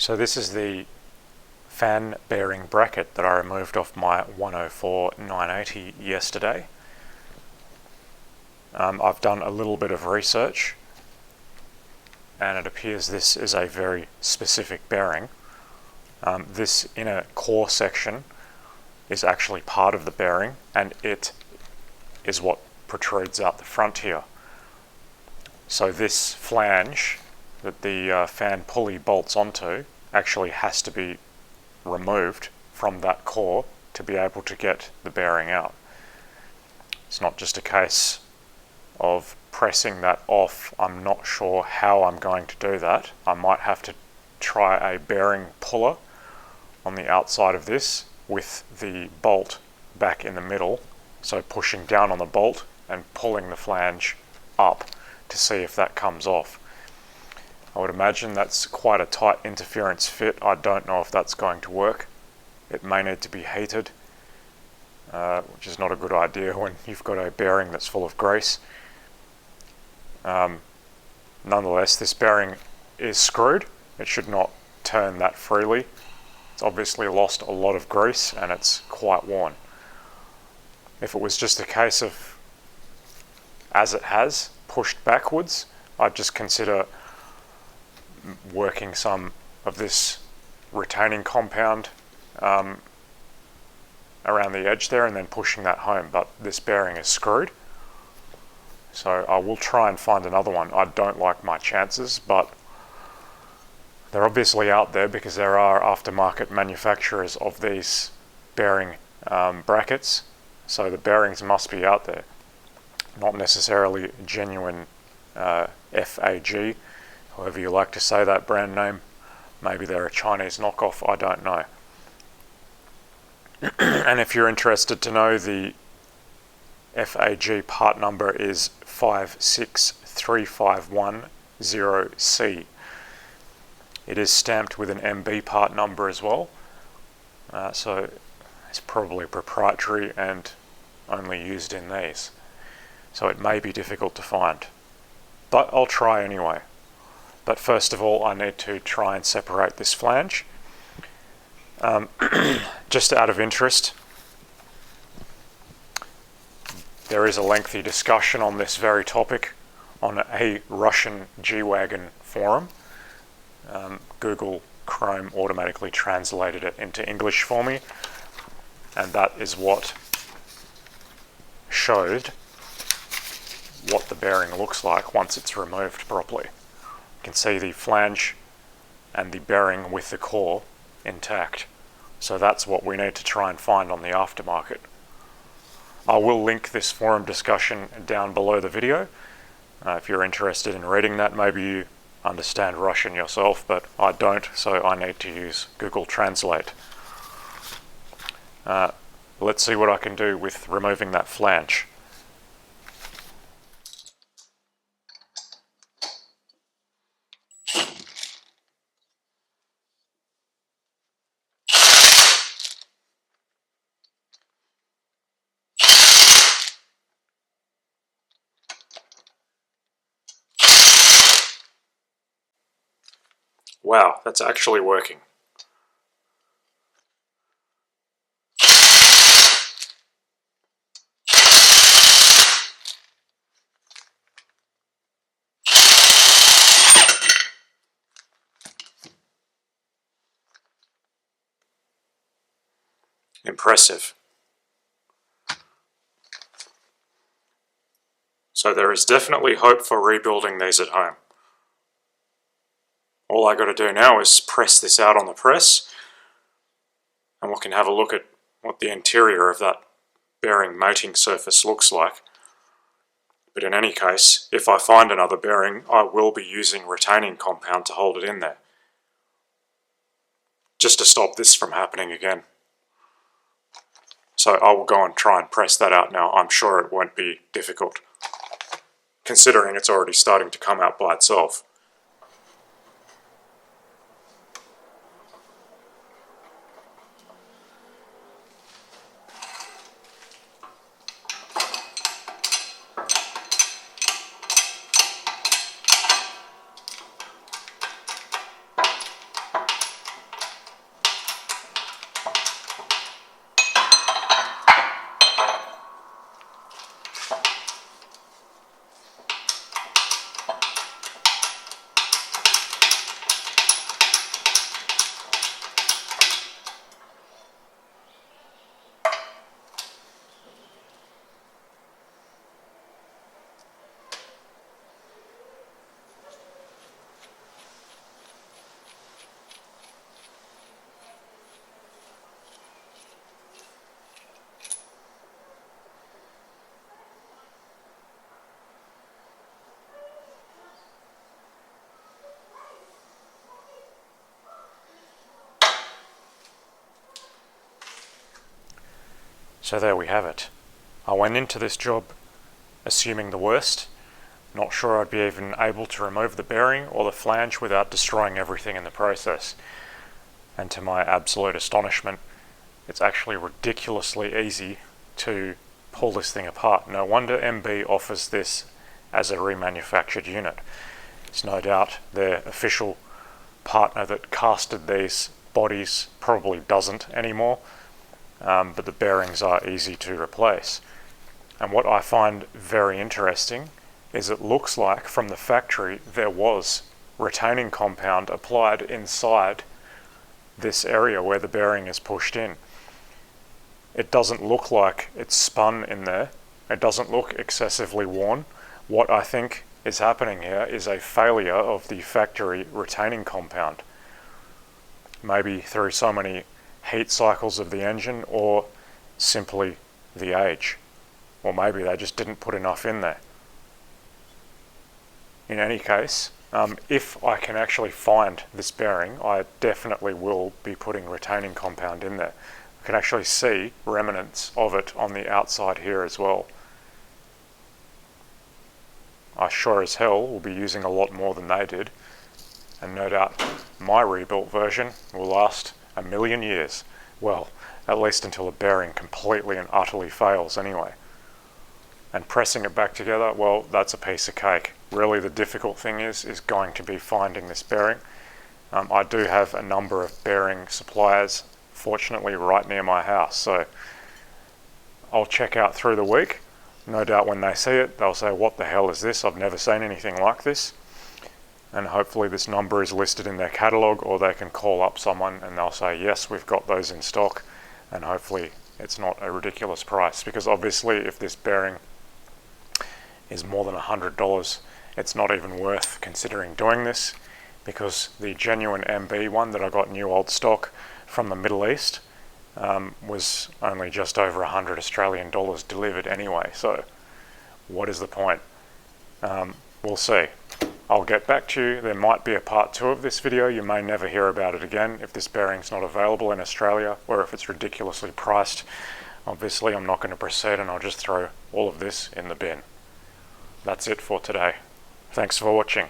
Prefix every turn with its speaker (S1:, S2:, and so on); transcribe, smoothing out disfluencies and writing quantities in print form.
S1: So this is the fan bearing bracket that I removed off my 104-980 yesterday. I've done a little bit of research and it appears this is a very specific bearing. This inner core section is actually part of the bearing and it is what protrudes out the front here. So this flange that the fan pulley bolts onto actually has to be removed from that core to be able to get the bearing out. It's not just a case of pressing that off. I'm not sure how I'm going to do that. I might have to try a bearing puller on the outside of this with the bolt back in the middle, so pushing down on the bolt and pulling the flange up to see if that comes off. I would imagine that's quite a tight interference fit. I don't know if that's going to work. It may need to be heated, which is not a good idea when you've got a bearing that's full of grease. Nonetheless, this bearing is screwed. It should not turn that freely. It's obviously lost a lot of grease and it's quite worn. If it was just a case of, as it has, pushed backwards, I'd just consider working some of this retaining compound around the edge there and then pushing that home, but this bearing is screwed. So I will try and find another one. I don't like my chances, but they're obviously out there because there are aftermarket manufacturers of these bearing brackets. So the bearings must be out there. Not necessarily genuine FAG, however you like to say that brand name. Maybe they're a Chinese knockoff, I don't know. And if you're interested to know, the FAG part number is 56351-0C. It is stamped with an MB part number as well, so it's probably proprietary and only used in these. So it may be difficult to find, but I'll try anyway. But first of all, I need to try and separate this flange. Just out of interest, there is a lengthy discussion on this very topic on a Russian G-Wagon forum. Google Chrome automatically translated it into English for me, and that is what showed what the bearing looks like once it's removed properly. You can see the flange and the bearing with the core intact. So that's what we need to try and find on the aftermarket. I will link this forum discussion down below the video. If you're interested in reading that, maybe you understand Russian yourself, but I don't, so I need to use Google Translate. Let's see what I can do with removing that flange. Wow, that's actually working. Impressive. So there is definitely hope for rebuilding these at home. All I got to do now is press this out on the press, and we can have a look at what the interior of that bearing mating surface looks like. But in any case, if I find another bearing, I will be using retaining compound to hold it in there, just to stop this from happening again. So I will go and try and press that out now. I'm sure it won't be difficult, considering it's already starting to come out by itself. So there we have it. I went into this job assuming the worst, not sure I'd be even able to remove the bearing or the flange without destroying everything in the process. And to my absolute astonishment, it's actually ridiculously easy to pull this thing apart. No wonder MB offers this as a remanufactured unit. It's no doubt their official partner that casted these bodies probably doesn't anymore, but the bearings are easy to replace. And what I find very interesting is it looks like from the factory there was retaining compound applied inside this area where the bearing is pushed in. It doesn't look like it's spun in there. It doesn't look excessively worn. What I think is happening here is a failure of the factory retaining compound. Maybe through so many heat cycles of the engine, or simply the age. Or maybe they just didn't put enough in there. In any case, if I can actually find this bearing, I definitely will be putting retaining compound in there. I can actually see remnants of it on the outside here as well. I sure as hell will be using a lot more than they did, and no doubt my rebuilt version will last a million years. Well, at least until the bearing completely and utterly fails anyway. And pressing it back together, well, that's a piece of cake. Really the difficult thing is going to be finding this bearing. I do have a number of bearing suppliers, fortunately right near my house, so I'll check out through the week. No doubt when they see it, they'll say, what the hell is this? I've never seen anything like this. And hopefully this number is listed in their catalogue, or they can call up someone and they'll say, yes, we've got those in stock. And hopefully it's not a ridiculous price, because obviously if this bearing is more than $100, it's not even worth considering doing this, because the genuine MB one that I got new old stock from the Middle East was only just over 100 Australian dollars delivered anyway, so what is the point? We'll see. I'll get back to you. There might be a part 2 of this video. You may never hear about it again if this bearing's not available in Australia, or if it's ridiculously priced. Obviously I'm not going to proceed, and I'll just throw all of this in the bin. That's it for today. Thanks for watching.